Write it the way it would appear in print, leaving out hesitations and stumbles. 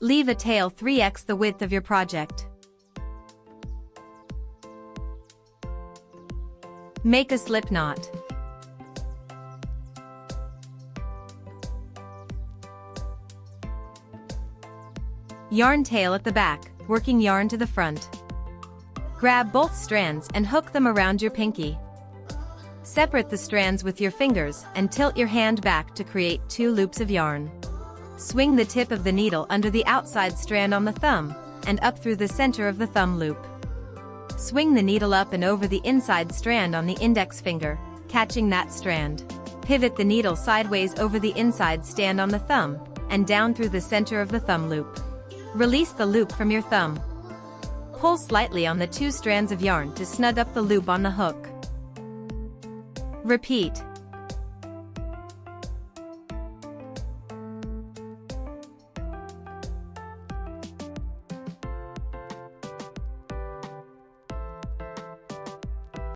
Leave a tail 3x the width of your project. Make a slip knot. Yarn tail at the back, working yarn to the front. Grab both strands and hook them around your pinky. Separate the strands with your fingers and tilt your hand back to create 2 loops of yarn. Swing the tip of the needle under the outside strand on the thumb, and up through the center of the thumb loop. Swing the needle up and over the inside strand on the index finger, catching that strand. Pivot the needle sideways over the inside stand on the thumb, and down through the center of the thumb loop. Release the loop from your thumb. Pull slightly on the 2 strands of yarn to snug up the loop on the hook. Repeat.